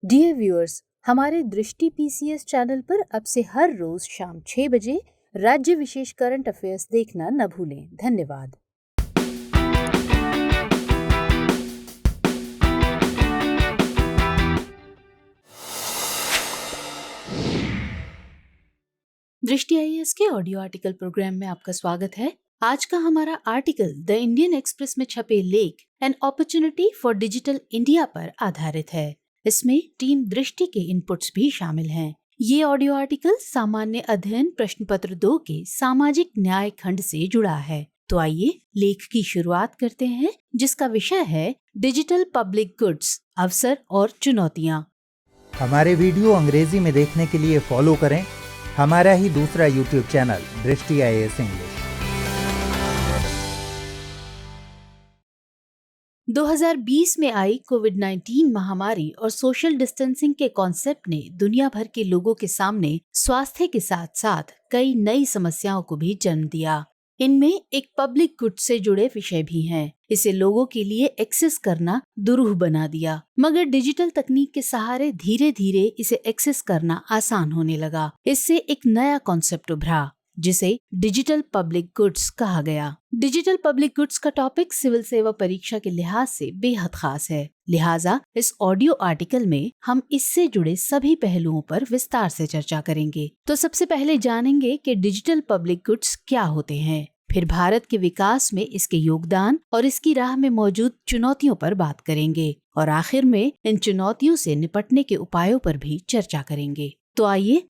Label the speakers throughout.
Speaker 1: Dear viewers, हमारे दृष्टि PCS channel पर अब से हर रोज शाम 6 बजे राज्य विशेष करंट अफेयर्स देखना न भूलें। धन्यवाद। दृष्टि आईएएस के ऑडियो आर्टिकल प्रोग्राम में आपका स्वागत है। आज का हमारा आर्टिकल द इंडियन एक्सप्रेस में छपे लेख an opportunity for digital India पर आधारित है। इसमें टीम दृष्टि के इनपुट्स भी शामिल हैं। ये ऑडियो आर्टिकल सामान्य अध्ययन प्रश्न पत्र 2 के सामाजिक न्याय खंड से जुड़ा है। तो आइए लेख की शुरुआत करते हैं, जिसका विषय है डिजिटल पब्लिक गुड्स, अवसर और चुनौतियाँ।
Speaker 2: हमारे वीडियो अंग्रेजी में देखने के लिए फॉलो करें हमारा ही दूसरा यूट्यूब चैनल दृष्टि आईएएस इंग्लिश।
Speaker 1: 2020 में आई कोविड-19 महामारी और सोशल डिस्टेंसिंग के कॉन्सेप्ट ने दुनिया भर के लोगों के सामने स्वास्थ्य के साथ साथ कई नई समस्याओं को भी जन्म दिया। इनमें एक पब्लिक गुड से जुड़े विषय भी हैं। इसे लोगों के लिए एक्सेस करना दुरूह बना दिया, मगर डिजिटल तकनीक के सहारे धीरे धीरे इसे एक्सेस करना आसान होने लगा। इससे एक नया कॉन्सेप्ट उभरा, जिसे डिजिटल पब्लिक गुड्स कहा गया। डिजिटल पब्लिक गुड्स का टॉपिक सिविल सेवा परीक्षा के लिहाज से बेहद खास है, लिहाजा इस ऑडियो आर्टिकल में हम इससे जुड़े सभी पहलुओं पर विस्तार से चर्चा करेंगे। तो सबसे पहले जानेंगे कि डिजिटल पब्लिक गुड्स क्या होते हैं, फिर भारत के विकास में इसके योगदान और इसकी राह में मौजूद चुनौतियों पर बात करेंगे, और आखिर में इन चुनौतियों से निपटने के उपायों पर भी चर्चा करेंगे। तो आइए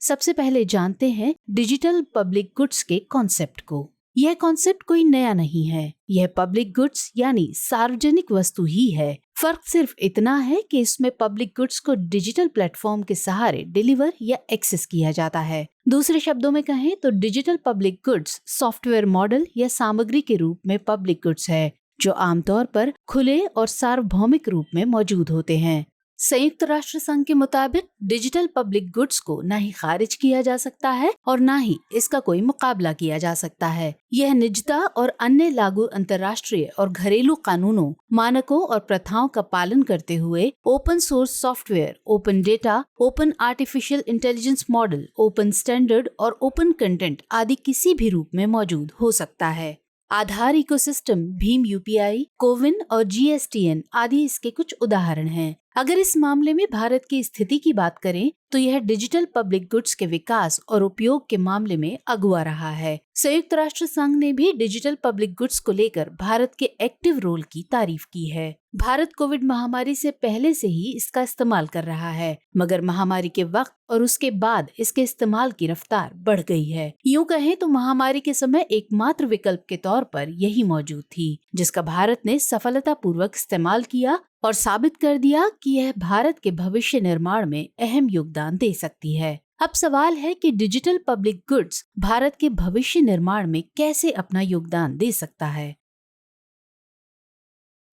Speaker 1: सबसे पहले जानते हैं डिजिटल पब्लिक गुड्स के कॉन्सेप्ट को। यह कॉन्सेप्ट कोई नया नहीं है। यह पब्लिक गुड्स यानी सार्वजनिक वस्तु ही है। फर्क सिर्फ इतना है कि इसमें पब्लिक गुड्स को डिजिटल प्लेटफॉर्म के सहारे डिलीवर या एक्सेस किया जाता है। दूसरे शब्दों में कहें तो digital public goods software model या सामग्री के रूप में पब्लिक गुड्स है, जो आमतौर पर खुले और सार्वभौमिक रूप में मौजूद होते हैं। संयुक्त राष्ट्र संघ के मुताबिक डिजिटल पब्लिक गुड्स को न ही खारिज किया जा सकता है और न ही इसका कोई मुकाबला किया जा सकता है। यह निजता और अन्य लागू अंतर्राष्ट्रीय और घरेलू कानूनों, मानकों और प्रथाओं का पालन करते हुए open source software, open data, open artificial intelligence model, open standard और ओपन कंटेंट आदि किसी भी रूप में मौजूद हो सकता है। आधार इकोसिस्टम, भीम यूपीआई, कोविन और जीएसटीएन आदि इसके कुछ उदाहरण हैं। अगर इस मामले में भारत की स्थिति की बात करें तो यह डिजिटल पब्लिक गुड्स के विकास और उपयोग के मामले में अगुआ रहा है। संयुक्त राष्ट्र संघ ने भी डिजिटल पब्लिक गुड्स को लेकर भारत के एक्टिव रोल की तारीफ की है। भारत कोविड महामारी से पहले से ही इसका इस्तेमाल कर रहा है, मगर महामारी के वक्त और उसके बाद इसके इस्तेमाल की रफ्तार बढ़ गई है। यूँ कहें तो महामारी के समय एकमात्र विकल्प के तौर पर यही मौजूद थी, जिसका भारत ने सफलतापूर्वक इस्तेमाल किया और साबित कर दिया कि यह भारत के भविष्य निर्माण में अहम योगदान दे सकती है। अब सवाल है कि डिजिटल पब्लिक गुड्स भारत के भविष्य निर्माण में कैसे अपना योगदान दे सकता है।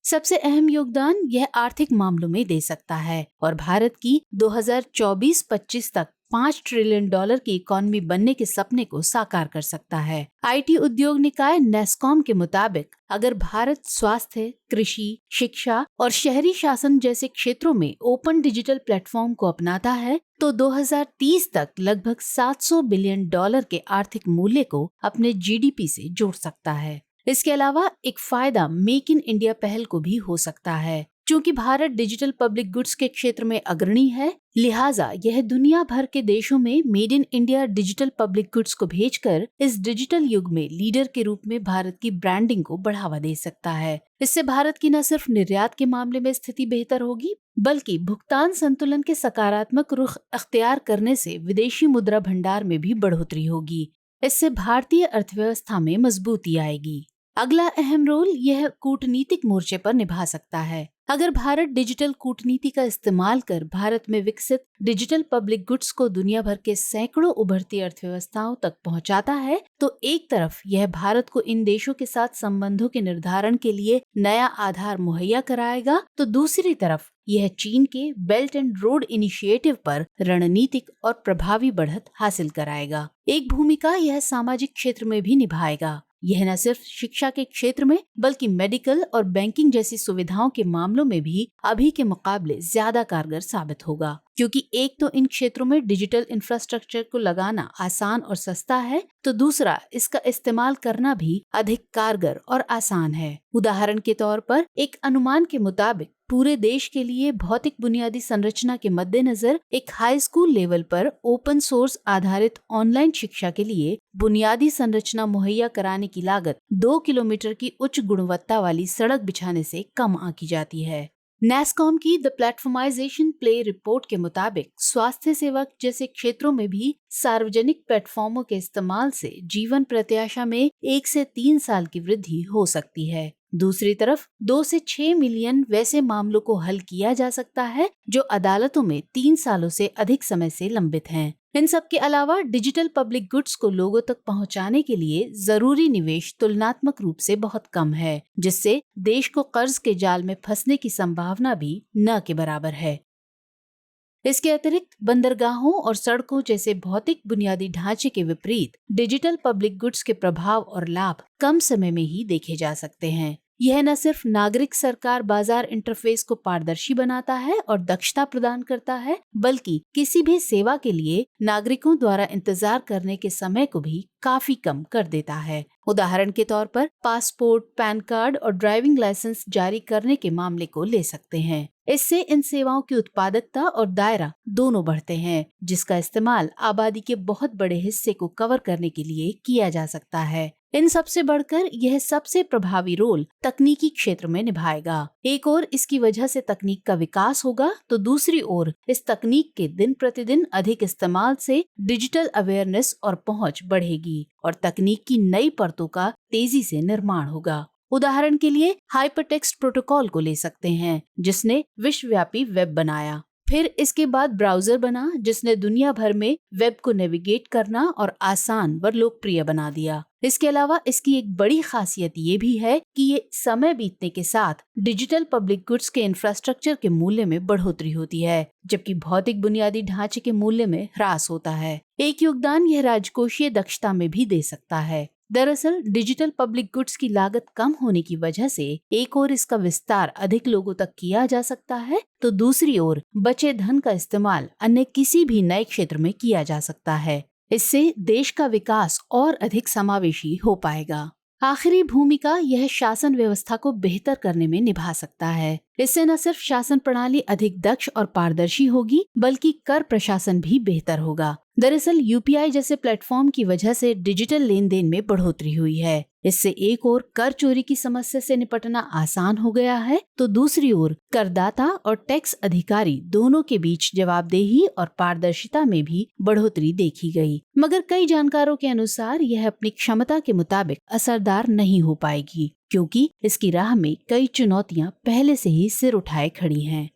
Speaker 1: सबसे अहम योगदान यह आर्थिक मामलों में दे सकता है और भारत की 2024-25 तक $5 ट्रिलियन की इकोनॉमी बनने के सपने को साकार कर सकता है। आईटी उद्योग निकाय नेस्कॉम के मुताबिक अगर भारत स्वास्थ्य, कृषि, शिक्षा और शहरी शासन जैसे क्षेत्रों में ओपन डिजिटल प्लेटफॉर्म को अपनाता है तो 2030 तक लगभग $700 बिलियन के आर्थिक मूल्य को अपने जीडीपी से जोड़ सकता है। इसके अलावा एक फायदा मेक इन इंडिया पहल को भी हो सकता है। चूंकि भारत डिजिटल पब्लिक गुड्स के क्षेत्र में अग्रणी है, लिहाजा यह दुनिया भर के देशों में made in India digital public goods को भेजकर इस डिजिटल युग में लीडर के रूप में भारत की ब्रांडिंग को बढ़ावा दे सकता है। इससे भारत की न सिर्फ निर्यात के मामले में स्थिति बेहतर होगी, बल्कि भुगतान संतुलन के सकारात्मक रुख अख्तियार करने से विदेशी मुद्रा भंडार में भी बढ़ोतरी होगी। इससे भारतीय अर्थव्यवस्था में मजबूती आएगी। अगला अहम रोल यह कूटनीतिक मोर्चे पर निभा सकता है। अगर भारत डिजिटल कूटनीति का इस्तेमाल कर भारत में विकसित डिजिटल पब्लिक गुड्स को दुनिया भर के सैकड़ों उभरती अर्थव्यवस्थाओं तक पहुंचाता है तो एक तरफ यह भारत को इन देशों के साथ संबंधों के निर्धारण के लिए नया आधार मुहैया कराएगा, तो दूसरी तरफ यह चीन के बेल्ट एंड रोड इनिशिएटिव पर रणनीतिक और प्रभावी बढ़त हासिल कराएगा। एक भूमिका यह सामाजिक क्षेत्र में भी निभाएगा। यह न सिर्फ शिक्षा के क्षेत्र में बल्कि मेडिकल और बैंकिंग जैसी सुविधाओं के मामलों में भी अभी के मुकाबले ज्यादा कारगर साबित होगा, क्योंकि एक तो इन क्षेत्रों में डिजिटल इंफ्रास्ट्रक्चर को लगाना आसान और सस्ता है, तो दूसरा इसका इस्तेमाल करना भी अधिक कारगर और आसान है। उदाहरण के तौर पर एक अनुमान के मुताबिक पूरे देश के लिए भौतिक बुनियादी संरचना के मद्देनजर एक हाई स्कूल लेवल पर ओपन सोर्स आधारित ऑनलाइन शिक्षा के लिए बुनियादी संरचना मुहैया कराने की लागत 2 किलोमीटर की उच्च गुणवत्ता वाली सड़क बिछाने से कम आंकी जाती है। NASSCOM की द प्लेटफॉर्माइजेशन प्ले रिपोर्ट के मुताबिक स्वास्थ्य सेवा जैसे क्षेत्रों में भी सार्वजनिक प्लेटफॉर्मों के इस्तेमाल से जीवन प्रत्याशा में 1 से 3 साल की वृद्धि हो सकती है। दूसरी तरफ 2 से 6 मिलियन वैसे मामलों को हल किया जा सकता है जो अदालतों में 3 सालों से अधिक समय से लंबित हैं। इन सब के अलावा डिजिटल पब्लिक गुड्स को लोगों तक पहुंचाने के लिए जरूरी निवेश तुलनात्मक रूप से बहुत कम है, जिससे देश को कर्ज के जाल में फंसने की संभावना भी न के बराबर है। इसके अतिरिक्त बंदरगाहों और सड़कों जैसे भौतिक बुनियादी ढांचे के विपरीत डिजिटल पब्लिक गुड्स के प्रभाव और लाभ कम समय में ही देखे जा सकते हैं। यह न सिर्फ नागरिक सरकार बाजार इंटरफेस को पारदर्शी बनाता है और दक्षता प्रदान करता है, बल्कि किसी भी सेवा के लिए नागरिकों द्वारा इंतजार करने के समय को भी काफी कम कर देता है। उदाहरण के तौर पर पासपोर्ट, पैन कार्ड और ड्राइविंग लाइसेंस जारी करने के मामले को ले सकते हैं। इससे इन सेवाओं की उत्पादकता और दायरा दोनों बढ़ते हैं, जिसका इस्तेमाल आबादी के बहुत बड़े हिस्से को कवर करने के लिए किया जा सकता है। इन सबसे बढ़कर यह सबसे प्रभावी रोल तकनीकी क्षेत्र में निभाएगा। एक ओर इसकी वजह से तकनीक का विकास होगा, तो दूसरी ओर इस तकनीक के दिन प्रतिदिन अधिक इस्तेमाल से डिजिटल अवेयरनेस और पहुंच बढ़ेगी और तकनीक की नई परतों का तेजी से निर्माण होगा। उदाहरण के लिए हाइपरटेक्स्ट प्रोटोकॉल को ले सकते हैं, जिसने विश्वव्यापी वेब बनाया। फिर इसके बाद ब्राउजर बना, जिसने दुनिया भर में वेब को नेविगेट करना और आसान व लोकप्रिय बना दिया। इसके अलावा इसकी एक बड़ी खासियत ये भी है कि ये समय बीतने के साथ डिजिटल पब्लिक गुड्स के इंफ्रास्ट्रक्चर के मूल्य में बढ़ोतरी होती है, जबकि भौतिक बुनियादी ढांचे के मूल्य में ह्रास होता है। एक योगदान यह राजकोषीय दक्षता में भी दे सकता है। दरअसल डिजिटल पब्लिक गुड्स की लागत कम होने की वजह से एक ओर इसका विस्तार अधिक लोगों तक किया जा सकता है, तो दूसरी ओर बचे धन का इस्तेमाल अन्य किसी भी नए क्षेत्र में किया जा सकता है। इससे देश का विकास और अधिक समावेशी हो पाएगा। आखिरी भूमिका यह शासन व्यवस्था को बेहतर करने में निभा सकता है। इससे न सिर्फ शासन प्रणाली अधिक दक्ष और पारदर्शी होगी, बल्कि कर प्रशासन भी बेहतर होगा। दरअसल यूपीआई जैसे प्लेटफॉर्म की वजह से डिजिटल लेन देन में बढ़ोतरी हुई है। इससे एक ओर कर चोरी की समस्या से निपटना आसान हो गया है, तो दूसरी ओर करदाता और टैक्स अधिकारी दोनों के बीच जवाबदेही और पारदर्शिता में भी बढ़ोतरी देखी गई। मगर कई जानकारों के अनुसार यह अपनी क्षमता के मुताबिक असरदार नहीं हो पाएगी, क्योंकि इसकी राह में कई चुनौतियां पहले से ही सिर उठाए खड़ी हैं।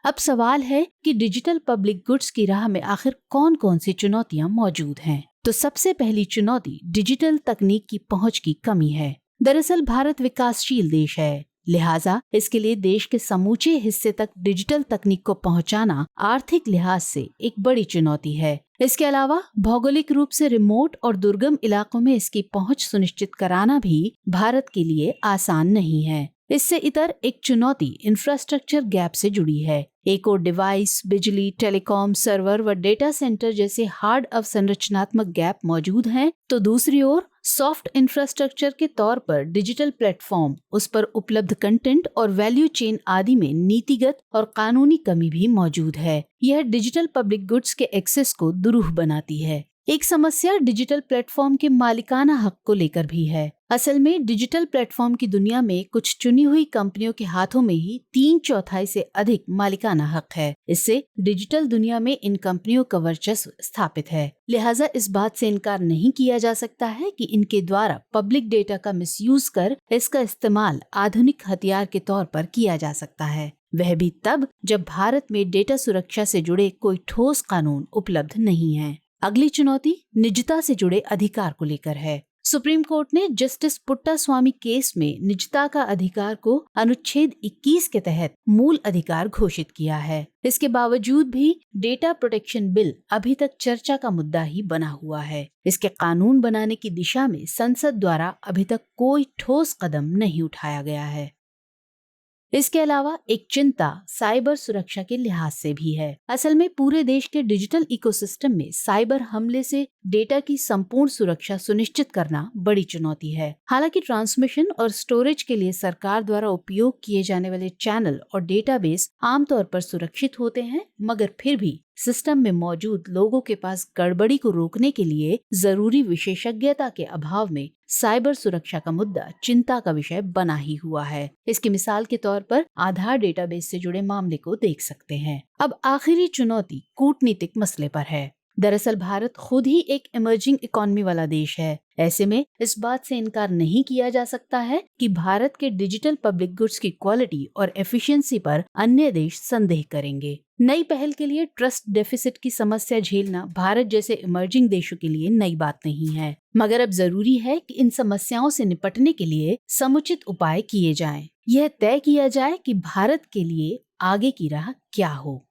Speaker 1: अब सवाल है कि डिजिटल पब्लिक गुड्स की राह में आखिर कौन कौन सी चुनौतियां मौजूद हैं। तो सबसे पहली चुनौती डिजिटल तकनीक की पहुंच की कमी है। दरअसल भारत विकासशील देश है, लिहाजा इसके लिए देश के समूचे हिस्से तक डिजिटल तकनीक को पहुंचाना आर्थिक लिहाज से एक बड़ी चुनौती है। इसके अलावा भौगोलिक रूप से रिमोट और दुर्गम इलाकों में इसकी पहुंच सुनिश्चित कराना भी भारत के लिए आसान नहीं है। इससे इतर एक चुनौती इंफ्रास्ट्रक्चर गैप से जुड़ी है। एक और डिवाइस, बिजली, टेलीकॉम, सर्वर व डेटा सेंटर जैसे हार्ड अवसंरचनात्मक गैप मौजूद हैं, तो दूसरी ओर सॉफ्ट इंफ्रास्ट्रक्चर के तौर पर डिजिटल प्लेटफॉर्म, उस पर उपलब्ध कंटेंट और वैल्यू चेन आदि में नीतिगत और कानूनी कमी भी मौजूद है। यह डिजिटल पब्लिक गुड्स के एक्सेस को दुरूह बनाती है। एक समस्या डिजिटल प्लेटफॉर्म के मालिकाना हक को लेकर भी है। असल में डिजिटल प्लेटफॉर्म की दुनिया में कुछ चुनी हुई कंपनियों के हाथों में ही 3/4 से अधिक मालिकाना हक है। इससे डिजिटल दुनिया में इन कंपनियों का वर्चस्व स्थापित है। लिहाजा इस बात से इनकार नहीं किया जा सकता है कि इनके द्वारा पब्लिक डेटा का मिसयूज कर इसका इस्तेमाल आधुनिक हथियार के तौर पर किया जा सकता है, वह भी तब जब भारत में डेटा सुरक्षा से जुड़े कोई ठोस कानून उपलब्ध नहीं है। अगली चुनौती निजता से जुड़े अधिकार को लेकर है। सुप्रीम कोर्ट ने जस्टिस पुट्टास्वामी केस में निजता का अधिकार को अनुच्छेद 21 के तहत मूल अधिकार घोषित किया है। इसके बावजूद भी डेटा प्रोटेक्शन बिल अभी तक चर्चा का मुद्दा ही बना हुआ है। इसके कानून बनाने की दिशा में संसद द्वारा अभी तक कोई ठोस कदम नहीं उठाया गया है। इसके अलावा एक चिंता साइबर सुरक्षा के लिहाज से भी है। असल में पूरे देश के डिजिटल इकोसिस्टम में साइबर हमले से डेटा की संपूर्ण सुरक्षा सुनिश्चित करना बड़ी चुनौती है। हालांकि ट्रांसमिशन और स्टोरेज के लिए सरकार द्वारा उपयोग किए जाने वाले चैनल और डेटाबेस आमतौर पर सुरक्षित होते हैं, मगर फिर भी सिस्टम में मौजूद लोगों के पास गड़बड़ी को रोकने के लिए जरूरी विशेषज्ञता के अभाव में साइबर सुरक्षा का मुद्दा चिंता का विषय बना ही हुआ है। इसकी मिसाल के तौर पर आधार डेटाबेस से जुड़े मामले को देख सकते हैं। अब आखिरी चुनौती कूटनीतिक मसले पर है। दरअसल भारत खुद ही एक इमर्जिंग इकोनॉमी वाला देश है। ऐसे में इस बात से इनकार नहीं किया जा सकता है कि भारत के डिजिटल पब्लिक गुड्स की क्वालिटी और एफिशिएंसी पर अन्य देश संदेह करेंगे। नई पहल के लिए ट्रस्ट डेफिसिट की समस्या झेलना भारत जैसे इमर्जिंग देशों के लिए नई बात नहीं है, मगर अब जरूरी है कि इन समस्याओं से निपटने के लिए समुचित उपाय किए जाएं। यह तय किया जाए कि भारत के लिए आगे की राह क्या हो।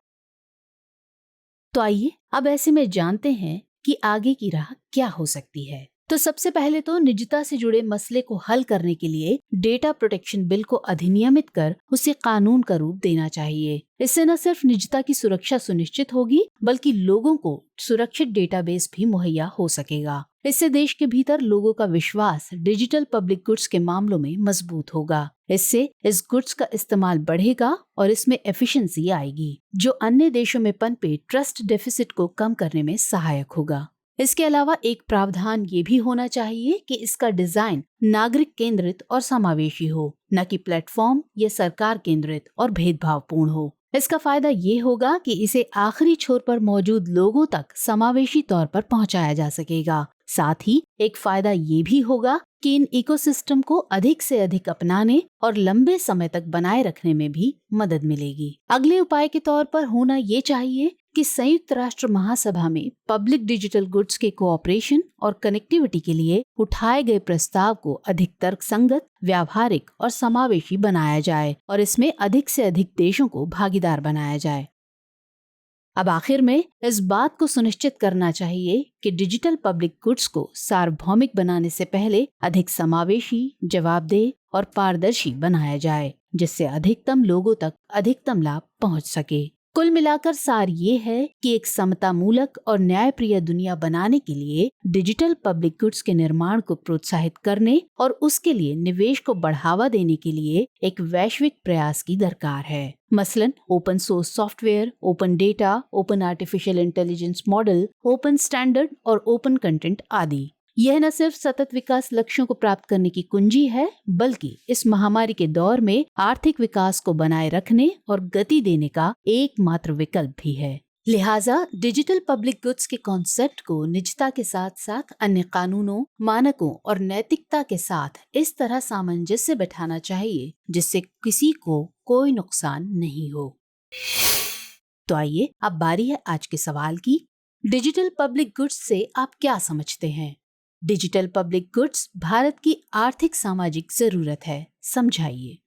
Speaker 1: तो आइए अब ऐसे में जानते हैं कि आगे की राह क्या हो सकती है। तो सबसे पहले तो निजता से जुड़े मसले को हल करने के लिए डेटा प्रोटेक्शन बिल को अधिनियमित कर उसे कानून का रूप देना चाहिए। इससे न सिर्फ निजता की सुरक्षा सुनिश्चित होगी, बल्कि लोगों को सुरक्षित डेटाबेस भी मुहैया हो सकेगा। इससे देश के भीतर लोगों का विश्वास डिजिटल पब्लिक गुड्स के मामलों में मजबूत होगा। इससे इस गुड्स का इस्तेमाल बढ़ेगा और इसमें एफिशिएंसी आएगी, जो अन्य देशों में पनपे ट्रस्ट डेफिसिट को कम करने में सहायक होगा। इसके अलावा एक प्रावधान ये भी होना चाहिए कि इसका डिजाइन नागरिक केंद्रित और समावेशी हो, न कि प्लेटफॉर्म या सरकार केंद्रित और भेदभावपूर्ण हो। इसका फायदा ये होगा कि इसे आखिरी छोर पर मौजूद लोगों तक समावेशी तौर पर पहुंचाया जा सकेगा। साथ ही एक फायदा ये भी होगा कि इन इकोसिस्टम को अधिक से अधिक अपनाने और लंबे समय तक बनाए रखने में भी मदद मिलेगी। अगले उपाय के तौर पर होना ये चाहिए कि संयुक्त राष्ट्र महासभा में पब्लिक डिजिटल गुड्स के कोऑपरेशन और कनेक्टिविटी के लिए उठाए गए प्रस्ताव को अधिक तर्कसंगत, व्यावहारिक और समावेशी बनाया जाए और इसमें अधिक से अधिक देशों को भागीदार बनाया जाए। अब आखिर में इस बात को सुनिश्चित करना चाहिए कि डिजिटल पब्लिक गुड्स को सार्वभौमिक बनाने से पहले अधिक समावेशी, जवाबदेह और पारदर्शी बनाया जाए, जिससे अधिकतम लोगों तक अधिकतम लाभ पहुंच सके। कुल मिलाकर सार ये है कि एक समतामूलक और न्यायप्रिय दुनिया बनाने के लिए डिजिटल पब्लिक गुड्स के निर्माण को प्रोत्साहित करने और उसके लिए निवेश को बढ़ावा देने के लिए एक वैश्विक प्रयास की दरकार है। मसलन open source software, open data, open artificial intelligence model, open standard और ओपन कंटेंट आदि। यह न सिर्फ सतत विकास लक्ष्यों को प्राप्त करने की कुंजी है, बल्कि इस महामारी के दौर में आर्थिक विकास को बनाए रखने और गति देने का एकमात्र विकल्प भी है। लिहाजा डिजिटल पब्लिक गुड्स के कॉन्सेप्ट को निजता के साथ साथ अन्य कानूनों, मानकों और नैतिकता के साथ इस तरह सामंजस्य बैठाना चाहिए जिससे किसी को कोई नुकसान नहीं हो। तो आइए अब बारी है आज के सवाल की। डिजिटल पब्लिक गुड्स से आप क्या समझते हैं? डिजिटल पब्लिक गुड्स भारत की आर्थिक सामाजिक जरूरत है, समझाइए।